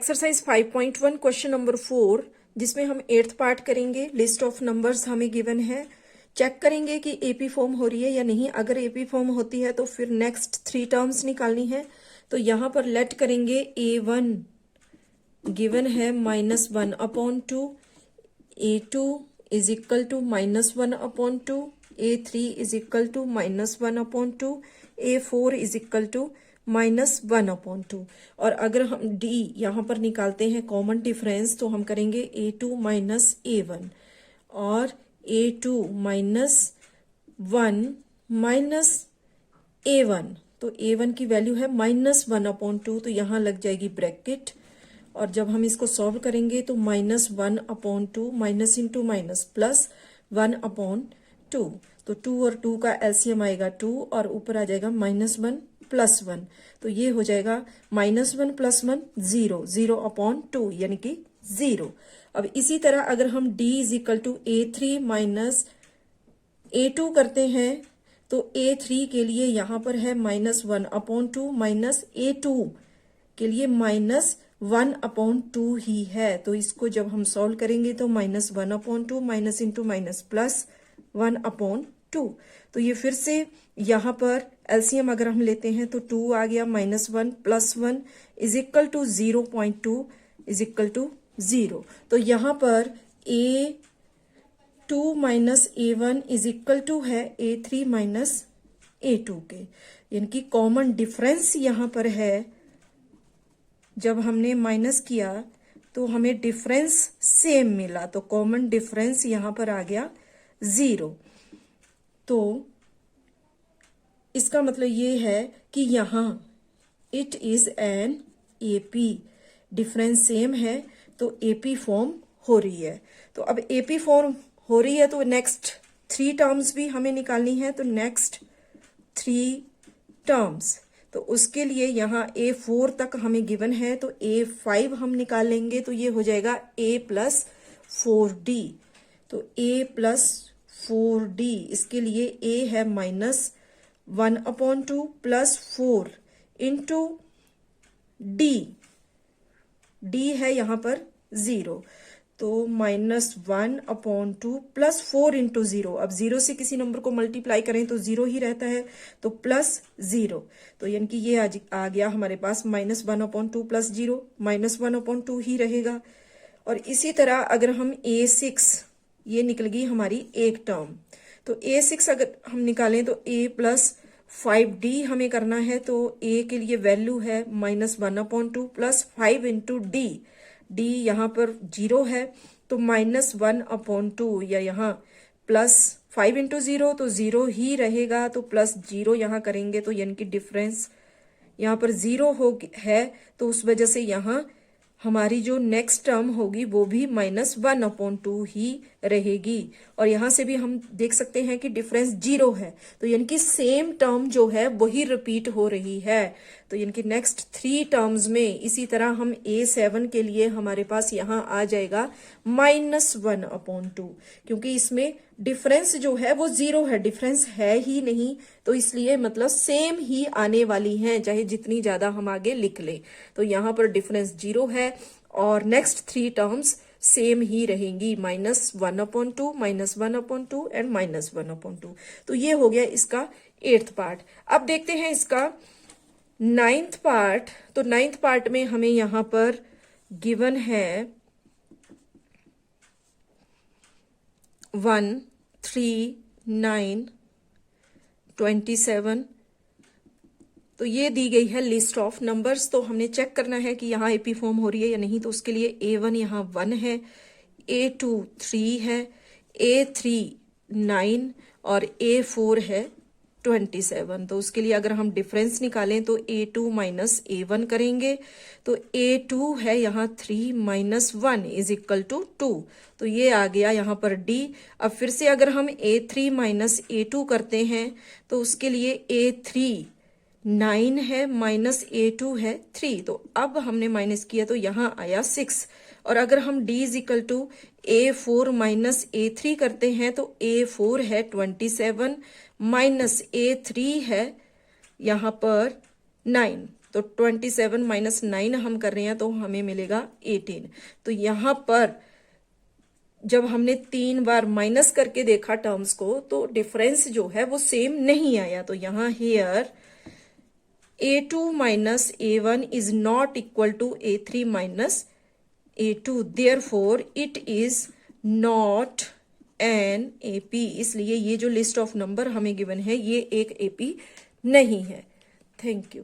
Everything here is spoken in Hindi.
एक्सरसाइज 5.1 क्वेश्चन नंबर 4 जिसमें हम 8th पार्ट करेंगे। लिस्ट ऑफ नंबर्स हमें गिवन है, चेक करेंगे कि एपी फॉर्म हो रही है या नहीं। अगर एपी फॉर्म होती है तो फिर नेक्स्ट 3 टर्म्स निकालनी है। तो यहाँ पर लेट करेंगे A1 गिवन है -1/2, A2 is equal to -1/2, A3 is equal to -1/2, A4 is equal to -1/2। और अगर हम D यहाँ पर निकालते हैं कॉमन डिफरेंस तो हम करेंगे A2 - A1 और A2 -1 A1। तो A1 की वैल्यू है -1/2, तो यहाँ लग जाएगी ब्रैकेट। और जब हम इसको सॉल्व करेंगे तो -1/2 माइनस इंटू माइनस प्लस 1/2। तो 2 और 2 का एलसीएम आएगा 2 और ऊपर आ जाएगा -1 + 1। तो ये हो जाएगा -1 + 1 0, 0/2 यानी कि 0। अब इसी तरह अगर हम D = A3 - A2 करते हैं तो A3 के लिए यहाँ पर है -1/2 माइनस A2 के लिए -1/2 ही है। तो इसको जब हम सॉल्व करेंगे तो -1/2 माइनस इंटू माइनस प्लस 1/2। तो ये फिर से यहाँ पर एलसीएम अगर हम लेते हैं तो 2 आ गया, -1 + 1 is equal to 0.2 is equal to 0। तो यहाँ पर A2 - A1 is equal to है A3 - A2 के, यानी कि कॉमन डिफरेंस यहाँ पर है। जब हमने माइनस किया तो हमें डिफरेंस सेम मिला, तो कॉमन डिफरेंस यहाँ पर आ गया 0। तो इसका मतलब ये है कि यहाँ it is an AP, difference same है तो एपी फॉर्म हो रही है। तो अब एपी फॉर्म हो रही है तो नेक्स्ट 3 टर्म्स भी हमें निकालनी है। तो नेक्स्ट 3 टर्म्स, तो उसके लिए यहाँ A4 तक हमें गिवन है तो A5 हम निकाल लेंगे। तो ये हो जाएगा A + 4D। तो A + 4D, इसके लिए A है -1/2 + 4 इंटू D, D है यहाँ पर 0। तो -1/2 + 4 इंटू 0। अब 0 से किसी नंबर को मल्टीप्लाई करें तो 0 ही रहता है, तो +0। तो यानी कि ये आ गया हमारे पास -1/2 + 0 -1/2 ही रहेगा। और इसी तरह अगर हम A6, ये निकल गई हमारी एक टर्म। तो A6 अगर हम निकालें तो A + 5D हमें करना है। तो A के लिए वैल्यू है -1/2 + 5 इंटू D, D यहाँ पर 0 है तो -1/2 या यहाँ +5 इंटू 0 तो 0 ही रहेगा। तो +0 यहाँ करेंगे तो यानी कि डिफरेंस यहाँ पर 0 है, तो उस वजह से यहाँ हमारी जो नेक्स्ट टर्म होगी वो भी -1/2 ही रहेगी। और यहाँ से भी हम देख सकते हैं कि डिफरेंस 0 है, तो यानी कि सेम टर्म जो है वही रिपीट हो रही है। तो यानी कि नेक्स्ट 3 टर्म्स में इसी तरह हम A7 के लिए हमारे पास यहाँ आ जाएगा -1/2, क्योंकि इसमें डिफरेंस जो है वो 0 है, डिफरेंस है ही नहीं। तो इसलिए मतलब सेम ही आने वाली हैं, चाहे जितनी ज्यादा हम आगे लिख लें। तो यहाँ पर डिफरेंस 0 है और नेक्स्ट 3 टर्म्स सेम ही रहेंगी, -1/2 -1/2 एंड -1/2। तो ये हो गया इसका 8th पार्ट। अब देखते हैं इसका 9th पार्ट। तो 9th पार्ट में हमें यहाँ पर गिवन है 1 3 9 27। तो ये दी गई है लिस्ट ऑफ नंबर्स। तो हमने चेक करना है कि यहाँ एपी फॉर्म हो रही है या नहीं। तो उसके लिए A1 यहाँ 1 है, A2 3 है, A3 9 और A4 है 27। तो उसके लिए अगर हम डिफरेंस निकालें तो A2 - A1 करेंगे। तो A2 है यहाँ 3 - 1 इज इक्वल टू 2। तो ये आ गया यहाँ पर D। अब फिर से अगर हम A3 - A2 करते हैं तो उसके लिए A3 9 है माइनस A2 है 3। तो अब हमने माइनस किया तो यहाँ आया 6। और अगर हम D = A4 - A3 करते हैं तो A4 है 27 माइनस A3 है यहाँ पर 9। तो 27 माइनस 9 हम कर रहे हैं तो हमें मिलेगा 18। तो यहाँ पर जब हमने 3 बार माइनस करके देखा टर्म्स को तो डिफरेंस जो है वो सेम नहीं आया। तो यहाँ here a2 minus a1 is not equal to a3 minus a2, therefore it is not an AP। इसलिए ये जो लिस्ट ऑफ नंबर हमें गिवन है ये एक AP नहीं है। Thank you.